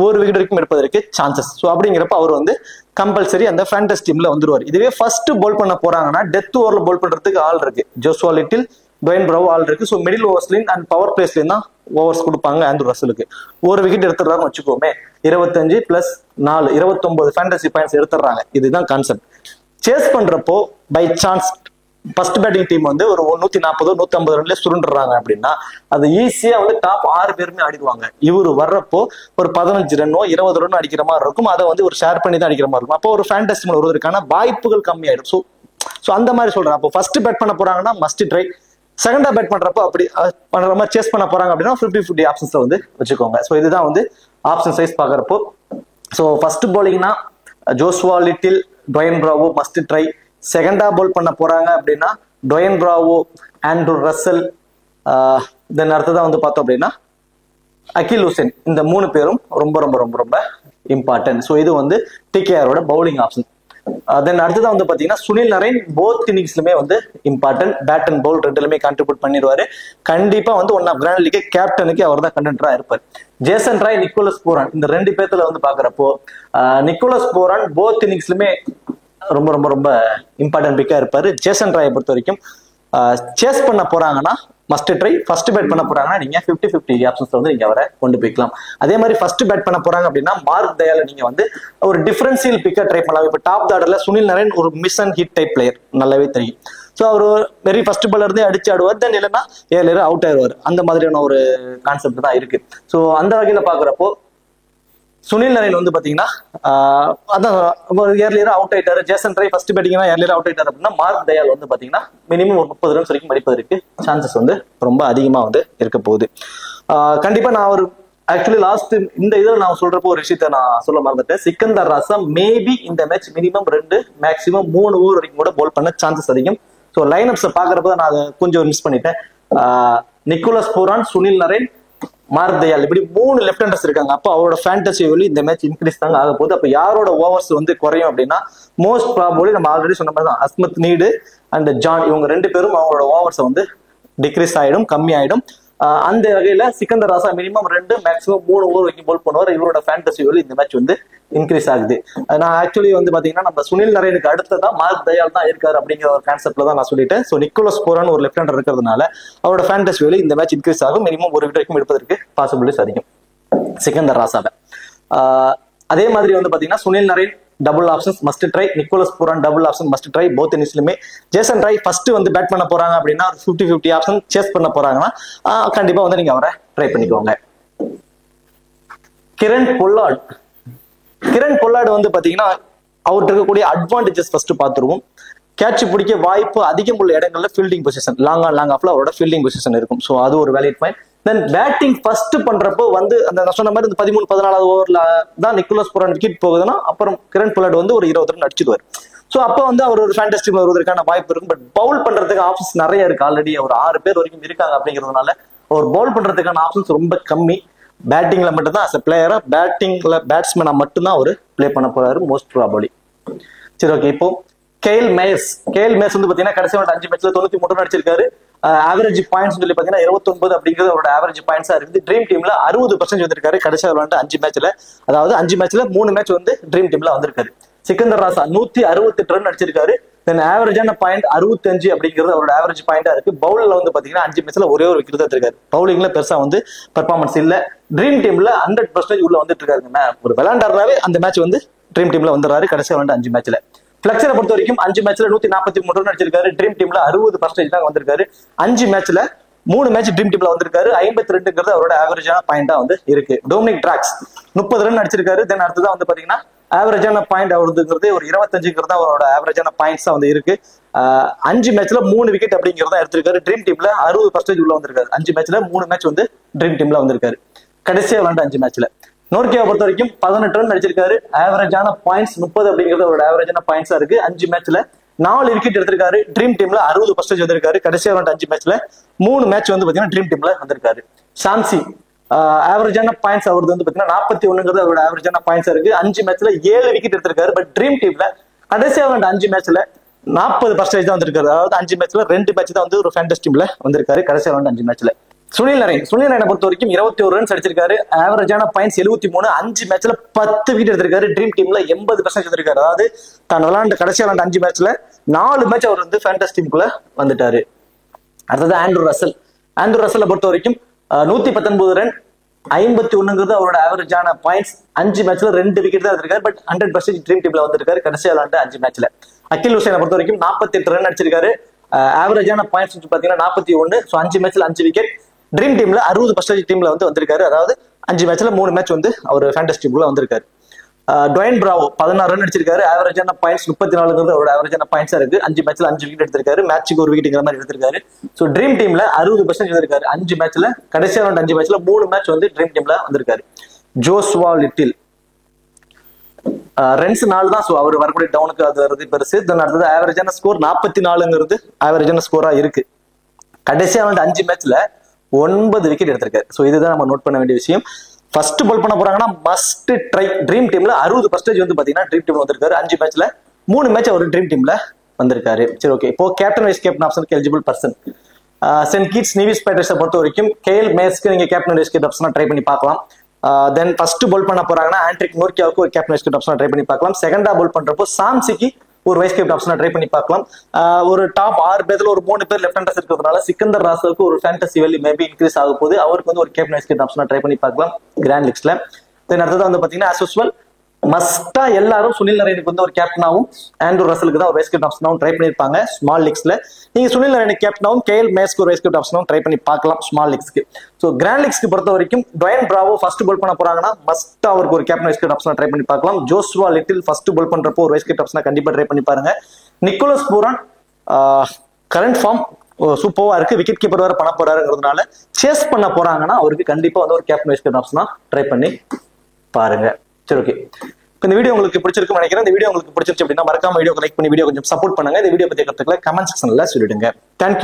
1 விக்கெட் வரைக்கும் எடுப்பதற்கு சான்சஸ். ஸோ அப்படிங்கிறப்ப அவர் வந்து கம்பல்சரி அந்த ஃபேண்டஸ் டீம்ல வந்துருவார். இதுவே ஃபர்ஸ்ட் பவுல் பண்ண போறாங்கன்னா டெத் ஓவர்ல பவுல் பண்றதுக்கு ஆள் இருக்கு. ஜோஸ்வா லிட்டில், டொயன் பிராவோ ஆள் இருக்கு. ஸோ மிடில் ஓவர்ஸ்லயும் அண்ட் பவர் பிளேஸ்லயும் தான் ஓவர்ஸ் கொடுப்பாங்க. ஆண்ட்ரூ ரசலுக்கு 1 விக்கெட் எடுத்துடுறாருன்னு வச்சுக்கோமே, 25 + 4 29 ஃபேண்டசி பாயிண்ட்ஸ் எடுத்துடுறாங்க. இதுதான் கான்செப்ட். சேஸ் பண்றப்போ by chance first batting team வந்து ஒரு 140-150 ரன்ல சுருண்டுறாங்க அப்படின்னா அது ஈஸியா வந்து டாப் 6 பேருமே ஆடிடுவாங்க. இவரு வர்றப்போ ஒரு 15 ரன்னோ 20 ரன்னோ அடிக்கிற மாதிரி இருக்கும். அதை வந்து ஒரு ஷேர் பண்ணி தான் அடிக்கிற மாதிரி இருக்கும். அப்போ ஒரு ஃபேண்டசி வருவதற்கான வாய்ப்புகள் கம்மியாயிடும். ஸோ அந்த மாதிரி சொல்றேன். அப்போ ஃபர்ஸ்ட் பேட் பண்ண போறாங்கன்னா மஸ்ட் ட்ரை, செகண்டா பேட் பண்றப்போ அப்படி பண்ற மாதிரி சேஸ் பண்ண போறாங்க அப்படின்னா 50-50 ஆப்ஷன்ஸ்ல வந்து வச்சுக்கோங்க. ஸோ இதுதான் வந்து ஆப்ஷன் சைஸ் பாக்குறப்போ. ஸோ ஃபர்ஸ்ட் பவுலிங்னா Joshua Little, Dwayne Bravo must try. செகண்டா பவுல் பண்ண போறாங்க அப்படின்னா Dwayne Bravo, Andrew Russell, then அடுத்ததான் வந்து பார்த்தோம் அப்படின்னா அகில் ஹுசைன். இந்த 3 பேரும் ரொம்ப ரொம்ப ரொம்ப ரொம்ப இம்பார்ட்டன்ட். ஸோ இது வந்து டிகேஆரோட பவுலிங் ஆப்ஷன். தென் அடுத்ததான் வந்து பாத்தீங்கன்னா சுனில் நரேன் போத் இன்னிங்ஸ்லுமே வந்து இம்பார்ட்டன்ட். பேட் அண்ட் பவுல் ரெண்டுலுமே கான்ட்ரிபியூட் பண்ணிடுவாரு. கண்டிப்பா வந்து ஒன் ஆஃப் கிராண்ட் லீக் கேப்டனுக்கு அவர் தான் கண்டென்டரா இருப்பார். ஜேசன் ராய், நிக்கோலஸ் பூரான், இந்த 2 பேர்த்துல வந்து பாக்குறப்போ நிக்கோலஸ் பூரான் போத் இன்னிங்ஸ்லுமே ரொம்ப ரொம்ப ரொம்ப இம்பார்ட்டன்ட் பிக்கா இருப்பாரு. ஜேசன் ராயை பொறுத்த வரைக்கும் சேஸ் பண்ண போறாங்கன்னா மஸ்ட் ட்ரை, ஃபர்ஸ்ட் பேட் பண்ண போறாங்கன்னா நீங்க 50-50 ஆப்ஷன்ஸ்ல வந்து நீங்க அவரை கொண்டு போய்க்கலாம். அதே மாதிரி ஃபர்ஸ்ட் பேட் பண்ண போறாங்க அப்படின்னா மார்க் தயால நீங்க வந்து ஒரு டிஃபரன்சியல் பிக்கா ட்ரை பண்ணலாம். இப்போ டாப் ஆர்டர்ல சுனில் நரேன் ஒரு miss and hit type player, நல்லாவே தெரியும். ஸோ அவர் வெரி ஃபர்ஸ்ட் பால்ல இருந்தே அடிச்சு ஆடுவார், தென் இல்லைன்னா 7 அவுட் ஆயிடுவார். அந்த மாதிரியான ஒரு கான்செப்ட் தான் இருக்கு. ஸோ அந்த வகையில பாக்குறப்போ சுனில் நரேன் வந்து பாத்தீங்கன்னா அதான் ஏர்லியரா அவுட் ஆயிட்டாரு. ஜேசன் ராய் ஃபர்ஸ்ட் பேட்டிங்னா ஏர்லியரா அவுட் ஆயிட்டாரு அப்படின்னா மார்க் தயால் வந்து பாத்தீங்கன்னா மினிமம் ஒரு 30 ரன்ஸ் வரைக்கும் அடிப்பதற்கு சான்சஸ் வந்து ரொம்ப அதிகமா வந்து இருக்க போகுது. கண்டிப்பா நான் ஒரு ஆக்சுவலி லாஸ்ட் இந்த இதில் நான் சொல்றப்போ ஒரு விஷயத்த நான் சொல்ல மறந்துட்டேன். சிக்கந்தர் ராசா மேபி இந்த மேட்ச் மினிமம் 2 மேக்ஸிமம் 3 ஓவர் வரைக்கும் கூட பவுல் பண்ண சான்சஸ் அதிகம். ஸோ லைன் அப்ஸ் பாக்குறப்ப நான் அதை கொஞ்சம் மிஸ் பண்ணிட்டேன். நிக்கோலஸ் பூரான், சுனில் நரேன், மார்க் தயால், இப்படி 3 லெஃப்ட் ஹேண்டர்ஸ் இருக்காங்க. அப்போ அவரோட ஃபேண்டசி வேல்யூ இந்த மேட்ச் இன்க்ரீஸ் தாங்க ஆக போகுது. அப்போ யாரோட ஓவர்ஸ் வந்து குறையும் அப்படின்னா மோஸ்ட் ப்ராபபிலி நம்ம ஆல்ரெடி சொன்ன மாதிரி தான் அஸ்மத் நீடு அண்ட் ஜான், இவங்க 2 பேரும் அவங்களோட ஓவர்ஸ் வந்து டிக்ரீஸ் ஆயிடும், கம்மி ஆயிடும். அந்த வகையில சிக்கந்தர் ராசா மினிமம் 2 மேக்ஸிமம் 3 ஓவர் வரைக்கும் பவுல் பண்ணுவார். இவரோட ஃபேண்டசி வேல்யூ இந்த மேட்ச் வந்து இன்க்ரீஸ் ஆகுது. நான் ஆக்சுவலி வந்து பாத்தீங்கன்னா நம்ம சுனில் நரேனுக்கு அடுத்ததா மார்க் தயால் தான் இருக்காரு அப்படிங்கிற ஒரு கான்செப்ட்ல தான் நான் சொல்லிட்டேன். ஸோ நிக்கோலஸ் பூரான் ஒரு லெஃப்ட் ஹேண்டர் இருக்கிறதுனால அவரோட ஃபேண்டசி வேல்யூ இந்த மேட்ச் இன்க்ரீஸ் ஆகும். மினிமம் 1 விக்கெட் வரைக்கும் எடுப்பதற்கு பாசிபிலிட்டிஸ் அதிகம் சிக்கந்தர் ராசாவை. அதே மாதிரி வந்து பாத்தீங்கன்னா Sunil Narine double options must try, Nicholas Pooran double option must try both இன்னிங்ஸ்லுமே. ஜேசன் ராய் ஃபர்ஸ்ட் வந்து பேட் பண்ண போறாங்க அப்படின்னா 50-50 ஆப்ஷன் சேஸ் பண்ண போறாங்கன்னா கண்டிப்பா வந்து நீங்க அவரை ட்ரை பண்ணிக்கோங்க. கிரண் பொல்லாட் வந்து பாத்தீங்கன்னா அவர்கிட்ட இருக்கக்கூடிய அட்வான்டேஜஸ் ஃபர்ஸ்ட் பார்த்துருவோம். கேட்ச் பிடிக்க வாய்ப்பு அதிகம் உள்ள இடங்கள்ல ஃபீல்டிங் பொசிஷன், லாங் ஆஃப்ல அவரோட ஃபீல்டிங் பொசிஷன் இருக்கும். ஸோ அது ஒரு வேலிட் பாயிண்ட். தென் பேட்டிங் ஃபர்ஸ்ட் பண்றப்போ வந்து அந்த நான் சொன்ன மாதிரி இந்த 13-14வது ஓவர்ல தான் நிக்கோலஸ் பூரான் விக்கெட் போகுதுன்னா அப்புறம் கிரண் பொலார்ட் வந்து ஒரு 20 ரன் அடிச்சிடுவார். ஸோ அப்போ வந்து அவர் ஒரு ஃபேண்டஸ்டிக் வருவதற்கான வாய்ப்பு இருக்கும். பட் பவுல் பண்றதுக்கு ஆப்ஷன்ஸ் நிறைய இருக்கு. ஆல்ரெடி ஒரு 6 பேர் வரைக்கும் இருக்காங்க அப்படிங்கிறதுனால ஒரு பவுல் பண்றதுக்கான ஆப்ஷன்ஸ் ரொம்ப கம்மி. பேட்டிங்ல மட்டும்தான் அஸ் பிளேயரா பேட்டிங்ல பேட்ஸ்மேனா மட்டும்தான் அவர் பிளே பண்ண போறாரு மோஸ்ட் ப்ராபபிலி. சரி, ஓகே. இப்போ கேல் மேயர்ஸ் வந்து பாத்தீங்கன்னா கடைசி 5 மேட்ச்ல 93 ரன் அடிச்சிருக்காரு. ஆவரேஜ் பாயிண்ட்ஸ் சொல்லி பாத்தீங்கன்னா 29 அப்படிங்கிறது அவரோட ஆவரேஜ் பாயிண்ட்ஸா இருக்குது. ட்ரீம் டீம்ல 60% வந்திருக்காரு கடைசியா விளையாண்டு 5 மேட்ச்ல. அதாவது 5 மேட்ச்ல 3 மேட்ச் வந்து ட்ரீம் டீம்ல வந்திருக்காரு. சிக்கந்தர் ராசா 168 ரன் அடிச்சிருக்காரு. தென் ஆவரேஜான பாயிண்ட் 65 அப்படிங்கிறது அவரோட ஆவரேஜ் பாயிண்டா இருக்கு. பவுலிங்ல வந்து பாத்தீங்கன்னா 5 மேட்ச்ல ஒரே ஒரு விக்கெட் தான் இருக்காரு. பவுலிங்ல பெருசா வந்து பெர்ஃபார்மன்ஸ் இல்ல. ட்ரீம் டீம்ல 100% உள்ள வந்துட்டு இருக்காருங்க. ஒரு விளையாண்டாருனாவே அந்த மேட்ச் வந்து ட்ரீம் டீம்ல வந்துடுறாரு கடைசியா விளையாண்டு 5 மேட்ச்ல. பிளக்ஸரை பொறுத்த வரைக்கும் 5 மேட்ச்ல 143 ரன் அடிச்சிருக்காரு. ட்ரீம் டீம்ல 60% தான் வந்திருக்காரு. 5 மேட்ச்ல 3 மேட்ச் ட்ரீம் டீம்ல வந்திருக்காரு. 52ங்கிறது அவரோட ஆவரேஜான பாயிண்டா வந்து இருக்கு. டொமினிக் டிராக்ஸ் 30 ரன் அடிச்சிருக்காரு. தென் அடுத்ததான் வந்து பாத்தீங்கன்னா ஆவரேஜான பாயிண்ட் அவருங்கிறது ஒரு 25ங்கிறது அவரோட ஆவரேஜான பாயிண்ட்ஸ் வந்து இருக்கு. 5 மேட்ச்ல 3 விக்கெட் அப்படிங்கிறத எடுத்திருக்காரு. ட்ரீம் டீம்ல 60% உள்ள வந்திருக்காரு. 5 மேட்ச்ல 3 மேட்ச் வந்து ட்ரீம் டீம்ல வந்திருக்காரு கடைசியா விளையாண்டு 5 மேட்ச்ல. நோர்கியாவை பொறுத்த வரைக்கும் 18 ரன் அடிச்சிருக்காரு. ஆவரேஜான பாயிண்ட்ஸ் 30 அப்படிங்கிறது அவரோட ஆவரேஜான பாயிண்ட்ஸா இருக்கு. 5 மேட்ச்ல 4 விக்கெட் எடுத்திருக்காரு. ட்ரீம் டீம்ல 60% வந்திருக்காரு. கடைசியா விளையாண்டு 5 மேட்ச்ல 3 மேட்ச் வந்து பாத்தீங்கன்னா ட்ரீம் டீம்ல வந்திருக்காரு. சாம்சி ஆவரேஜான பாயிண்ட்ஸ் அவரது வந்து பாத்தீங்கன்னா 41ங்கிறது அவரோட ஆவரேஜான பாயிண்ட்ஸ் இருக்கு. 5 மேட்ச்ல 7 விக்கெட் எடுத்திருக்காரு. பட் ட்ரீம் டீம்ல கடைசியா விளையாண்டு 5 மேட்ச்ல 40% தான் வந்திருக்காரு. அதாவது 5 மேட்ச்ல 2 மேட்ச் தான் வந்து ஒரு ஃபேண்டஸ் டீம்ல வந்திருக்காரு கடைசியா விளையாண்டு 5 மேட்ச்ல. சுனில் நரேனை பொறுத்த வரைக்கும் 21 ரன்ஸ் அடிச்சிருக்காரு. ஆவரேஜான பாயிண்ட்ஸ் 73. 5 மேட்ச்ல 10 விக்கெட் எடுத்திருக்காரு. ட்ரீம் டீம்ல 80% எடுத்திருக்காரு. அதாவது தான் விளையாண்டு கடைசியா விளையாண்டு 5 மேட்ச்ல 4 மேட்ச் அவர் வந்து ஃபேண்டஸ் டீமுக்குள்ள வந்துட்டாரு. அடுத்தது ஆண்ட்ரூ ரசல் பொறுத்த வரைக்கும் 119 ரன் 51ங்கிறது அவரோட ஆவரேஜான பாயிண்ட்ஸ். 5 மேட்ச்ல 2 விக்கெட் தான் எடுத்திருக்காரு. பட் 100% ட்ரீம் டீம்ல வந்திருக்காரு கடைசியா விளையாண்டு 5 மேட்ச்ல. அகில் ஹுசைனை பொறுத்த வரைக்கும் 48 ரன் அடிச்சிருக்காரு. ஆவரேஜான பாயிண்ட்ஸ் பாத்தீங்கன்னா 41. ஸோ 5 மேட்ச்ல 5 விக்கெட். ட்ரீம் டீம்ல 60% டீம்ல வந்து வந்திருக்காரு. அதாவது 5 மேட்ச்ல 3 மேட்ச் வந்து அவர் ஃபேண்டஸ் டீம்ல வந்திருக்காரு. டுவைன் பிராவோ 16 ரன் அடிச்சிருக்காரு. ஆவரேஜான பாயிண்ட்ஸ் 34ங்கிறது அவரோட ஆவரேஜான பாயிண்ட்ஸா இருக்கு. 5 மேட்ச்ல 5 விக்கெட் எடுத்திருக்காரு. மேட்சுக்கு ஒரு விக்கெட்டுங்கிற மாதிரி எடுத்திருக்காரு. ஸோ ட்ரீம் டீம்ல 60% எடுத்திருக்காரு 5 மேட்ச்ல. கடைசியா 5 மேட்ச்ல 3 மேட்ச் வந்து ட்ரீம் டீம்ல வந்திருக்காரு. ஜோஸ்வா லிட்டில் ரன்ஸ் 4 தான். ஸோ அவர் வரக்கூடிய டவுனுக்கு அது வருது பெருசு. தென் அடுத்தது ஆவரேஜான ஸ்கோர் 44ங்கிறது ஆவரேஜான ஸ்கோரா இருக்கு. கடைசியா 5 மேட்ச்ல 9 விக்கெட் எடுத்திருக்காரு. ஸோ இதுதான் நம்ம நோட் பண்ண வேண்டிய விஷயம். ஃபர்ஸ்ட் பால் பண்ண போறாங்கன்னா மஸ்ட் ட்ரை. ட்ரீம் டீம்ல 60% வந்து பாத்தீங்கன்னா ட்ரீம் டீம்ல வந்திருக்காரு. 5 மேட்ச்ல 3 மேட்ச் அவர் ட்ரீம் டீம்ல வந்திருக்காரு. சரி, ஓகே. இப்போ கேப்டன் வைஸ் கேப்டன் ஆப்ஷனுக்கு eligible person saint Kitts Nevis பேட்டர்ஸை பொறுத்த வரைக்கும் கேல் மேயர்ஸ்க்கு நீங்க கேப்டன் வைஸ் கேப்டன் ஆப்ஷனா ட்ரை பண்ணி பார்க்கலாம். தென் ஃபர்ஸ்ட் பால் பண்ண போறாங்கன்னா ஆண்ட்ரிக் நோர்கியாவுக்கு ஒரு கேப்டன் வைஸ் கேப்டன் ஆப்ஷனா ட்ரை பண்ணி பார்க்கலாம். செகண்டா பால் பண்றப்போ சாம்சிக்கு ஒரு வைஸ் கேப்டன் ஆப்ஷனா ட்ரை பண்ணி பார்க்கலாம். ஒரு டாப் 6 பேர்ல ஒரு 3 பேர் லெஃப்ட் ஹேண்டர்ஸ் இருக்கிறதுனால சிக்கந்தர் ராசாவுக்கு ஒரு ஃபேண்டசி வேல்யூ மேபி இன்க்ரீஸ் ஆக போகுது. அவருக்கு வந்து ஒரு கேப்டன் வைஸ் கேப்டன் ஆப்ஷனா ட்ரை பண்ணி பார்க்கலாம் கிராண்ட் லீக்ஸ்ல. தென் அடுத்தது வந்து பாத்தீங்கன்னா as usual மஸ்டா எல்லாரும் சுனில் நரேனுக்கு வந்து ஒரு கேப்டனாவும் ஆண்ட்ரூ ரசலுக்கு தான் ஒரு வைஸ் கேப்டன் ஆப்ஷனாவும் ட்ரை பண்ணிருப்பாங்க ஸ்மால் லீக்ஸ்ல. நீங்க சுனில் நரேனுக்கு கேப்டனாவும் கேஎல் மேயர்ஸ்க்கு ஒரு வைஸ் கேப்டன் ஆப்ஷனாவும் ட்ரை பண்ணி பார்க்கலாம் ஸ்மால் லீக்ஸ்க்கு. ஸோ கிராண்ட் லீக்ஸ்க்கு பொறுத்த வரைக்கும் டுவைன் பிராவோ ஃபர்ஸ்ட் பால் பண்ண போறாங்கன்னா மஸ்டா அவருக்கு ஒரு கேப்டன் வைஸ் கேப்டன் ஆப்ஷனா ட்ரை பண்ணி பார்க்கலாம். ஜோஸ்வா லிட்டில் ஃபர்ஸ்ட் பால் பண்றப்போ ஒரு வைஸ் கேப்டன் ஆப்ஷனா கண்டிப்பா ட்ரை பண்ணி பாருங்க. நிக்கோலஸ் பூரான் கரண்ட் ஃபார்ம் சூப்பரா இருக்கு. விக்கெட் கீப்பர் வேற பண்ண போறாருங்கிறதுனால சேஸ் பண்ண போறாங்கன்னா அவருக்கு கண்டிப்பா வந்து ஒரு கேப்டன் வைஸ் கேப்டன் ஆப்ஷனா ட்ரை பண்ணி பாருங்க. சரி, ஓகே. இந்த வீடியோ உங்களுக்கு பிடிச்சிருக்குன்னு நினைக்கிறேன். இந்த வீடியோ உங்களுக்கு பிடிச்சிருச்சு அப்படின்னா மறக்காம வீடியோ லைக் பண்ணி வீடியோ கொஞ்சம் சப்போர்ட் பண்ணுங்க. இந்த வீடியோ பத்தி கருத்துக்களை கமெண்ட் செக்ஷன்ல சொல்லிடுங்க. தேங்க்யூ.